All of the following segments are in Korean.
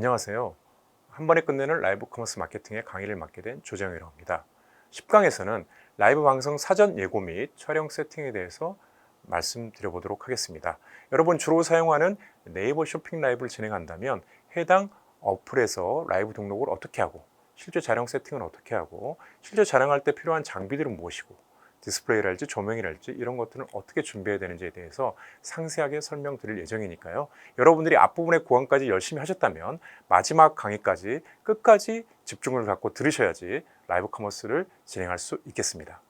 안녕하세요. 한 번에 끝내는 라이브 커머스 마케팅의 강의를 맡게 된 조정이라고 합니다. 10강에서는 라이브 방송 사전 예고 및 촬영 세팅에 대해서 말씀드려보도록 하겠습니다. 여러분 주로 사용하는 네이버 쇼핑 라이브를 진행한다면 해당 어플에서 라이브 등록을 어떻게 하고 실제 촬영 세팅은 어떻게 하고 실제 촬영할 때 필요한 장비들은 무엇이고 디스플레이랄지 조명이랄지 이런 것들은 어떻게 준비해야 되는지에 대해서 상세하게 설명드릴 예정이니까요. 여러분들이 앞부분의 구간까지 열심히 하셨다면 마지막 강의까지 끝까지 집중을 갖고 들으셔야지 라이브 커머스를 진행할 수 있겠습니다.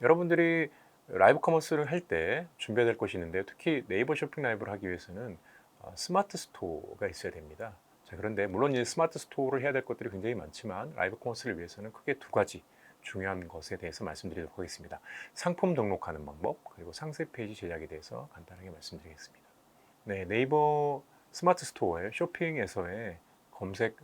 여러분들이 라이브 커머스를 할 때 준비해야 될 것이 있는데 특히 네이버 쇼핑 라이브를 하기 위해서는 스마트 스토어가 있어야 됩니다. 자, 그런데 물론 이 스마트 스토어를 해야 될 것들이 굉장히 많지만 라이브 커머스를 위해서는 크게 두 가지 중요한 것에 대해서 말씀드리도록 하겠습니다. 상품 등록하는 방법 그리고 상세 페이지 제작에 대해서 간단하게 말씀드리겠습니다. 네, 네이버 스마트 스토어의 쇼핑에서의 검색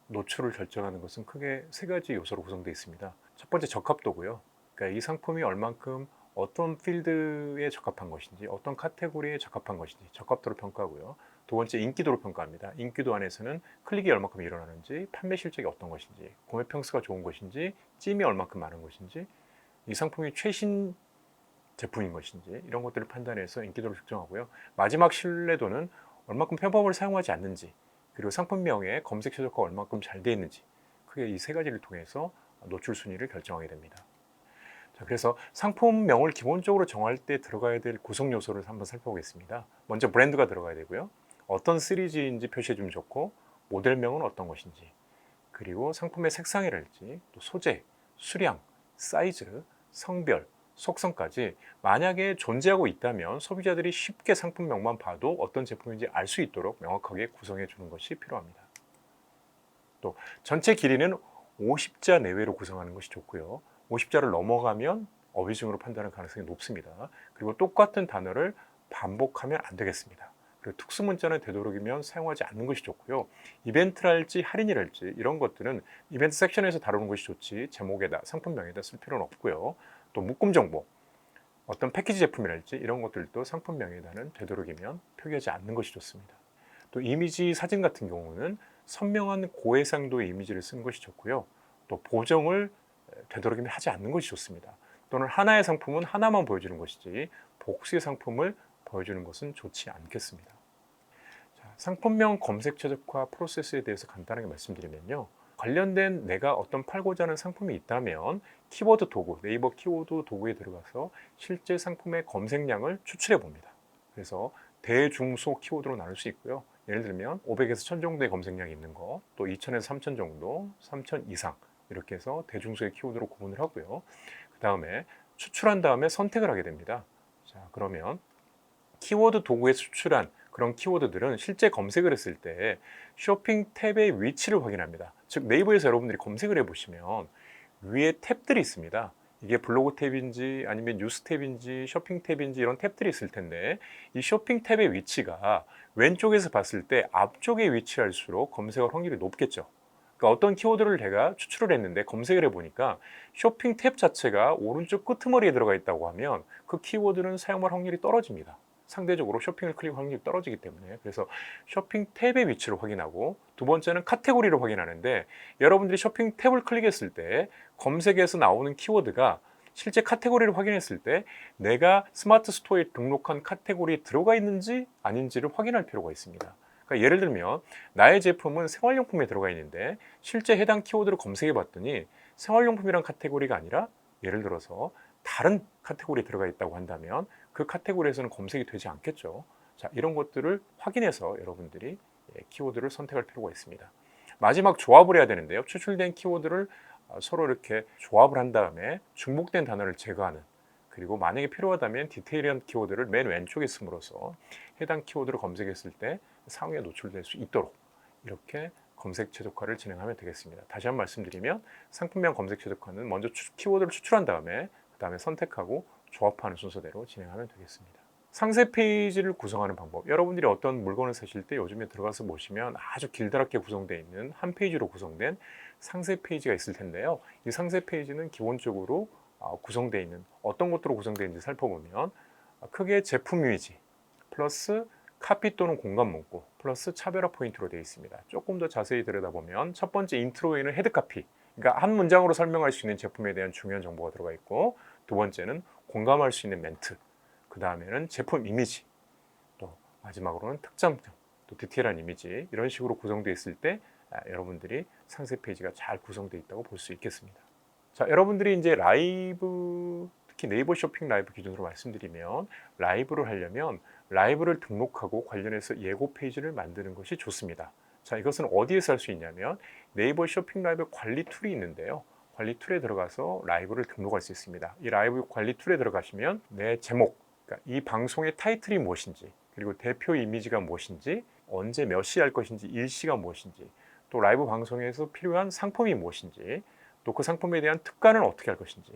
노출을 결정하는 것은 크게 세 가지 요소로 구성되어 있습니다. 첫 번째 적합도고요. 그러니까 이 상품이 얼만큼 어떤 필드에 적합한 것인지 어떤 카테고리에 적합한 것인지 적합도를 평가하고요. 두 번째 인기도를 평가합니다. 인기도 안에서는 클릭이 얼마큼 일어나는지 판매 실적이 어떤 것인지 구매 평수가 좋은 것인지 찜이 얼마큼 많은 것인지 이 상품이 최신 제품인 것인지 이런 것들을 판단해서 인기도를 측정하고요. 마지막 신뢰도는 얼마큼 편법을 사용하지 않는지 그리고 상품명의 검색 최저가가 얼마큼 잘 되어 있는지 크게 이 세 가지를 통해서 노출 순위를 결정하게 됩니다. 자, 그래서 상품명을 기본적으로 정할 때 들어가야 될 구성 요소를 한번 살펴보겠습니다. 먼저 브랜드가 들어가야 되고요. 어떤 시리즈인지 표시해주면 좋고 모델명은 어떤 것인지 그리고 상품의 색상이랄지 또 소재, 수량, 사이즈, 성별, 속성까지 만약에 존재하고 있다면 소비자들이 쉽게 상품명만 봐도 어떤 제품인지 알 수 있도록 명확하게 구성해 주는 것이 필요합니다. 또 전체 길이는 50자 내외로 구성하는 것이 좋고요. 50자를 넘어가면 어휘중으로 판단할 가능성이 높습니다. 그리고 똑같은 단어를 반복하면 안 되겠습니다. 그리고 특수 문자는 되도록이면 사용하지 않는 것이 좋고요. 이벤트랄지 할인이랄지 이런 것들은 이벤트 섹션에서 다루는 것이 좋지 제목에다 상품명에다 쓸 필요는 없고요. 또 묶음 정보, 어떤 패키지 제품이랄지 이런 것들도 상품명에다는 되도록이면 표기하지 않는 것이 좋습니다. 또 이미지 사진 같은 경우는 선명한 고해상도의 이미지를 쓰는 것이 좋고요. 또 보정을 되도록이면 하지 않는 것이 좋습니다. 또는 하나의 상품은 하나만 보여주는 것이지 복수의 상품을 보여주는 것은 좋지 않겠습니다. 자, 상품명 검색 최적화 프로세스에 대해서 간단하게 말씀드리면요. 관련된 내가 어떤 팔고자 하는 상품이 있다면 키워드 도구, 네이버 키워드 도구에 들어가서 실제 상품의 검색량을 추출해 봅니다. 그래서 대중소 키워드로 나눌 수 있고요. 예를 들면 500에서 1000 정도의 검색량이 있는 거, 또 2000에서 3000 정도, 3000 이상 이렇게 해서 대중소의 키워드로 구분을 하고요. 그 다음에 추출한 다음에 선택을 하게 됩니다. 자, 그러면 키워드 도구에 추출한 그런 키워드들은 실제 검색을 했을 때 쇼핑 탭의 위치를 확인합니다. 즉 네이버에서 여러분들이 검색을 해보시면 위에 탭들이 있습니다. 이게 블로그 탭인지 아니면 뉴스 탭인지 쇼핑 탭인지 이런 탭들이 있을 텐데 이 쇼핑 탭의 위치가 왼쪽에서 봤을 때 앞쪽에 위치할수록 검색할 확률이 높겠죠. 그러니까 어떤 키워드를 제가 추출을 했는데 검색을 해보니까 쇼핑 탭 자체가 오른쪽 끄트머리에 들어가 있다고 하면 그 키워드는 사용할 확률이 떨어집니다. 상대적으로 쇼핑을 클릭할 확률이 떨어지기 때문에. 그래서 쇼핑 탭의 위치를 확인하고 두 번째는 카테고리를 확인하는데 여러분들이 쇼핑 탭을 클릭했을 때 검색에서 나오는 키워드가 실제 카테고리를 확인했을 때 내가 스마트 스토어에 등록한 카테고리에 들어가 있는지 아닌지를 확인할 필요가 있습니다. 그러니까 예를 들면 나의 제품은 생활용품에 들어가 있는데 실제 해당 키워드를 검색해 봤더니 생활용품이란 카테고리가 아니라 예를 들어서 다른 카테고리에 들어가 있다고 한다면 그 카테고리에서는 검색이 되지 않겠죠. 자, 이런 것들을 확인해서 여러분들이 키워드를 선택할 필요가 있습니다. 마지막 조합을 해야 되는데요. 추출된 키워드를 서로 이렇게 조합을 한 다음에 중복된 단어를 제거하는 그리고 만약에 필요하다면 디테일한 키워드를 맨 왼쪽에 쓰므로써 해당 키워드를 검색했을 때 상위에 노출될 수 있도록 이렇게 검색 최적화를 진행하면 되겠습니다. 다시 한번 말씀드리면 상품명 검색 최적화는 먼저 키워드를 추출한 다음에 그 다음에 선택하고 조합하는 순서대로 진행하면 되겠습니다. 상세 페이지를 구성하는 방법. 여러분들이 어떤 물건을 사실 때 요즘에 들어가서 보시면 아주 길다랗게 구성되어 있는 한 페이지로 구성된 상세 페이지가 있을 텐데요. 이 상세 페이지는 기본적으로 구성되어 있는 어떤 것들로 구성되어 있는지 살펴보면 크게 제품 이미지 플러스 카피 또는 공간 문구 플러스 차별화 포인트로 되어 있습니다. 조금 더 자세히 들여다보면 첫 번째 인트로에는 헤드 카피, 그러니까 한 문장으로 설명할 수 있는 제품에 대한 중요한 정보가 들어가 있고, 두 번째는 공감할 수 있는 멘트, 그 다음에는 제품 이미지, 또 마지막으로는 특장점, 또 디테일한 이미지, 이런 식으로 구성되어 있을 때 여러분들이 상세 페이지가 잘 구성되어 있다고 볼 수 있겠습니다. 자, 여러분들이 이제 라이브, 특히 네이버 쇼핑 라이브 기준으로 말씀드리면, 라이브를 하려면 라이브를 등록하고 관련해서 예고 페이지를 만드는 것이 좋습니다. 자, 이것은 어디에서 할 수 있냐면 네이버 쇼핑 라이브 관리 툴이 있는데요. 관리 툴에 들어가서 라이브를 등록할 수 있습니다. 이 라이브 관리 툴에 들어가시면 내 제목, 그러니까 이 방송의 타이틀이 무엇인지, 그리고 대표 이미지가 무엇인지, 언제 몇 시에 할 것인지, 일시가 무엇인지, 또 라이브 방송에서 필요한 상품이 무엇인지, 또 그 상품에 대한 특가는 어떻게 할 것인지,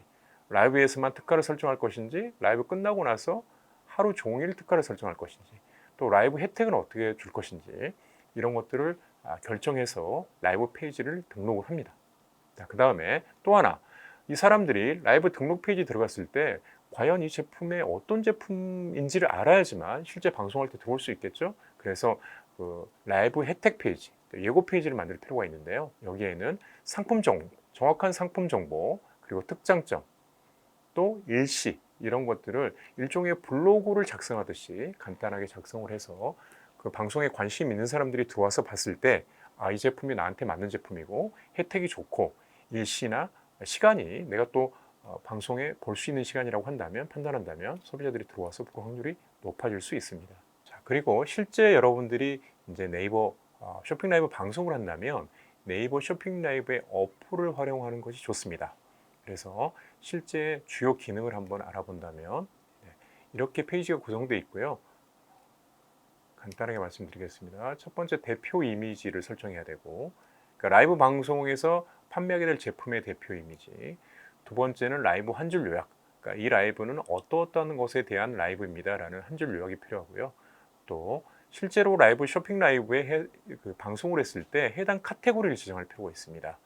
라이브에서만 특가를 설정할 것인지, 라이브 끝나고 나서 하루 종일 특가를 설정할 것인지, 또 라이브 혜택은 어떻게 줄 것인지, 이런 것들을 결정해서 라이브 페이지를 등록을 합니다. 그 다음에 또 하나, 이 사람들이 라이브 등록 페이지 들어갔을 때 과연 이 제품에 어떤 제품인지를 알아야지만 실제 방송할 때 들어올 수 있겠죠. 그래서 그 라이브 혜택 페이지, 예고 페이지를 만들 필요가 있는데요. 여기에는 상품 정보, 정확한 상품 정보, 그리고 특장점, 또 일시, 이런 것들을 일종의 블로그를 작성하듯이 간단하게 작성을 해서 그 방송에 관심 있는 사람들이 들어와서 봤을 때, 이 제품이 나한테 맞는 제품이고 혜택이 좋고 일시나 시간이 내가 또 방송에 볼 수 있는 시간이라고 한다면, 판단한다면 소비자들이 들어와서 볼 확률이 높아질 수 있습니다. 자, 그리고 실제 여러분들이 이제 네이버 쇼핑 라이브 방송을 한다면 네이버 쇼핑 라이브의 어플을 활용하는 것이 좋습니다. 그래서 실제 주요 기능을 한번 알아본다면 이렇게 페이지가 구성되어 있고요. 간단하게 말씀드리겠습니다. 첫 번째, 대표 이미지를 설정해야 되고, 그러니까 라이브 방송에서 판매하게 될 제품의 대표 이미지. 두 번째는 라이브 한 줄 요약, 그러니까 이 라이브는 어떠어떠한 것에 대한 라이브입니다 라는 한 줄 요약이 필요하고요. 또 실제로 라이브 쇼핑 라이브에 방송을 했을 때 해당 카테고리를 지정할 필요가 있습니다.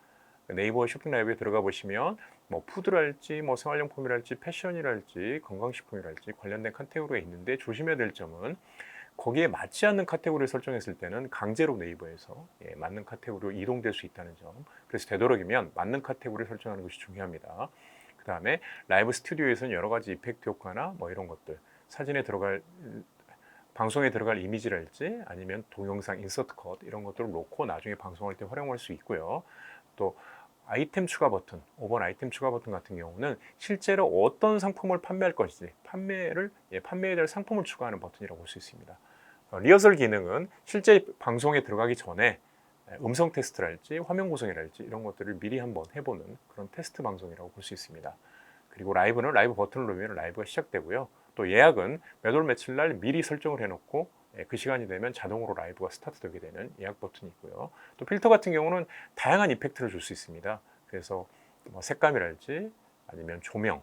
네이버 쇼핑 라이브에 들어가 보시면 뭐 푸드랄지, 뭐 생활용품이랄지, 패션이랄지, 건강식품이랄지 관련된 카테고리가 있는데, 조심해야 될 점은 거기에 맞지 않는 카테고리를 설정했을 때는 강제로 네이버에서 맞는 카테고리로 이동될 수 있다는 점. 그래서 되도록이면 맞는 카테고리를 설정하는 것이 중요합니다. 그 다음에 라이브 스튜디오에서는 여러 가지 이펙트 효과나 뭐 이런 것들, 사진에 들어갈, 방송에 들어갈 이미지랄지, 아니면 동영상 인서트 컷, 이런 것들을 놓고 나중에 방송할 때 활용할 수 있고요. 또 아이템 추가 버튼, 5번 아이템 추가 버튼 같은 경우는 실제로 어떤 상품을 판매할 것인지, 판매해야 될 상품을 추가하는 버튼이라고 볼 수 있습니다. 리허설 기능은 실제 방송에 들어가기 전에 음성 테스트랄지, 화면 구성이랄지, 이런 것들을 미리 한번 해보는 그런 테스트 방송이라고 볼 수 있습니다. 그리고 라이브는 라이브 버튼을 누르면 라이브가 시작되고요. 또 예약은 몇 월 며칠 날 미리 설정을 해놓고 그 시간이 되면 자동으로 라이브가 스타트되게 되는 예약 버튼이 있고요. 또 필터 같은 경우는 다양한 이펙트를 줄 수 있습니다. 그래서 뭐 색감이랄지, 아니면 조명,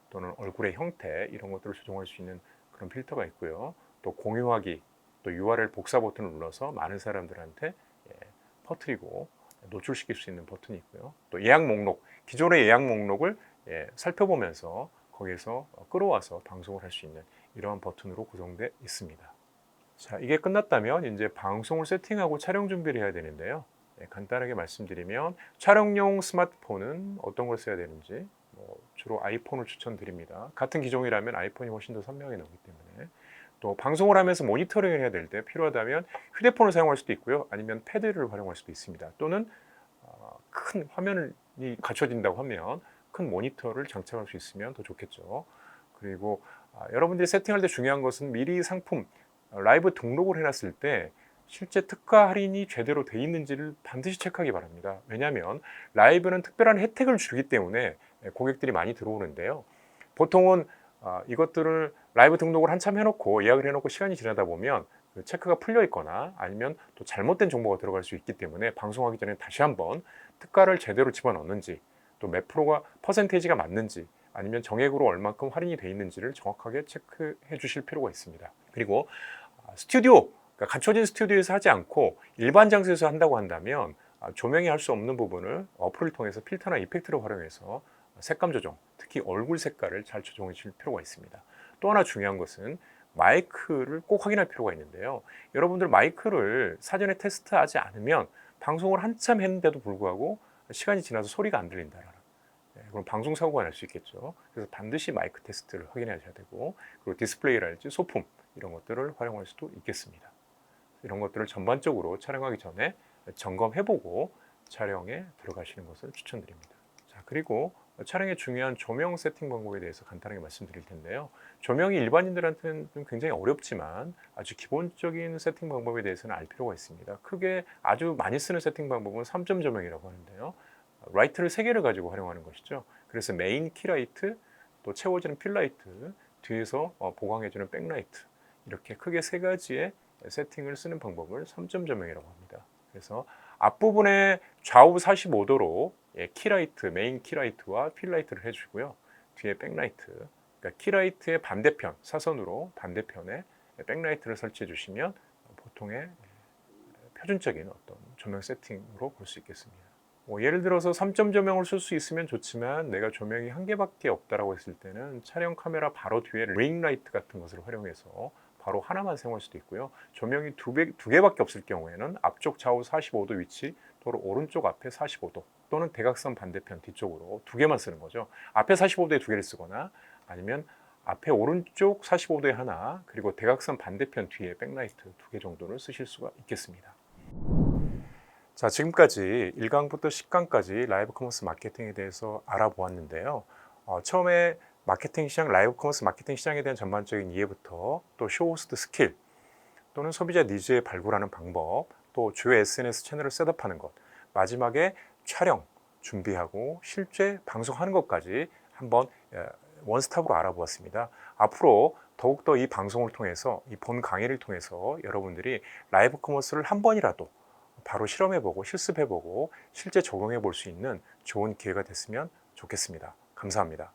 또는 얼굴의 형태, 이런 것들을 조정할 수 있는 그런 필터가 있고요. 또 공유하기, 또 URL 복사 버튼을 눌러서 많은 사람들한테 퍼뜨리고 노출시킬 수 있는 버튼이 있고요. 또 예약 목록, 기존의 예약 목록을 살펴보면서 거기에서 끌어와서 방송을 할 수 있는 이러한 버튼으로 구성되어 있습니다. 자, 이게 끝났다면 이제 방송을 세팅하고 촬영 준비를 해야 되는데요. 간단하게 말씀드리면 촬영용 스마트폰은 어떤 걸 써야 되는지, 주로 아이폰을 추천드립니다. 같은 기종이라면 아이폰이 훨씬 더 선명하게 나오기 때문에. 또 방송을 하면서 모니터링을 해야 될 때 필요하다면 휴대폰을 사용할 수도 있고요. 아니면 패드를 활용할 수도 있습니다. 또는 큰 화면이 갖춰진다고 하면 큰 모니터를 장착할 수 있으면 더 좋겠죠. 그리고 여러분들이 세팅할 때 중요한 것은 미리 상품, 라이브 등록을 해놨을 때 실제 특가 할인이 제대로 돼 있는지를 반드시 체크하기 바랍니다. 왜냐하면 라이브는 특별한 혜택을 주기 때문에 고객들이 많이 들어오는데요. 보통은 이것들을 라이브 등록을 한참 해놓고 예약을 해놓고 시간이 지나다 보면 그 체크가 풀려 있거나 아니면 또 잘못된 정보가 들어갈 수 있기 때문에 방송하기 전에 다시 한번 특가를 제대로 집어넣는지, 또 몇 프로가 퍼센테이지가 맞는지, 아니면 정액으로 얼만큼 할인이 돼 있는지를 정확하게 체크해 주실 필요가 있습니다. 그리고 스튜디오, 그러니까 갖춰진 스튜디오에서 하지 않고 일반 장소에서 한다고 한다면 조명이 할 수 없는 부분을 어플을 통해서 필터나 이펙트를 활용해서 색감 조정, 특히 얼굴 색깔을 잘 조정해 줄 필요가 있습니다. 또 하나 중요한 것은 마이크를 꼭 확인할 필요가 있는데요. 여러분들 마이크를 사전에 테스트하지 않으면 방송을 한참 했는데도 불구하고 시간이 지나서 소리가 안 들린다. 그럼 방송 사고가 날 수 있겠죠. 그래서 반드시 마이크 테스트를 확인하셔야 되고, 그리고 디스플레이랄지 소품 이런 것들을 활용할 수도 있겠습니다. 이런 것들을 전반적으로 촬영하기 전에 점검해보고 촬영에 들어가시는 것을 추천드립니다. 자, 그리고 촬영의 중요한 조명 세팅 방법에 대해서 간단하게 말씀드릴 텐데요. 조명이 일반인들한테는 좀 굉장히 어렵지만 아주 기본적인 세팅 방법에 대해서는 알 필요가 있습니다. 크게 아주 많이 쓰는 세팅 방법은 3점 조명이라고 하는데요. 라이트를 3개를 가지고 활용하는 것이죠. 그래서 메인 키라이트, 또 채워지는 필라이트, 뒤에서 보강해주는 백라이트, 이렇게 크게 3가지의 세팅을 쓰는 방법을 3점 조명이라고 합니다. 그래서 앞부분에 좌우 45도로 키라이트, 메인 키라이트와 필라이트를 해주고요. 뒤에 백라이트, 그러니까 키라이트의 반대편, 사선으로 반대편에 백라이트를 설치해 주시면 보통의 표준적인 어떤 조명 세팅으로 볼 수 있겠습니다. 예를 들어서 3점 조명을 쓸 수 있으면 좋지만 내가 조명이 1개밖에 없다라고 했을 때는 촬영 카메라 바로 뒤에 링 라이트 같은 것을 활용해서 바로 하나만 사용할 수도 있고요. 조명이 2개밖에 없을 경우에는 앞쪽 좌우 45도 위치, 또는 오른쪽 앞에 45도, 또는 대각선 반대편 뒤쪽으로 2개만 쓰는 거죠. 앞에 45도에 2개를 쓰거나 아니면 앞에 오른쪽 45도에 하나, 그리고 대각선 반대편 뒤에 백라이트 2개 정도를 쓰실 수가 있겠습니다. 자, 지금까지 1강부터 10강까지 라이브 커머스 마케팅에 대해서 알아보았는데요. 처음에 마케팅 시장, 라이브 커머스 마케팅 시장에 대한 전반적인 이해부터, 또 쇼호스트 스킬, 또는 소비자 니즈에 발굴하는 방법, 또 주요 SNS 채널을 셋업하는 것, 마지막에 촬영, 준비하고 실제 방송하는 것까지 한번 원스톱으로 알아보았습니다. 앞으로 더욱더 이 방송을 통해서, 이 본 강의를 통해서 여러분들이 라이브 커머스를 한 번이라도 바로 실험해보고 실습해보고 실제 적용해 볼 수 있는 좋은 기회가 됐으면 좋겠습니다. 감사합니다.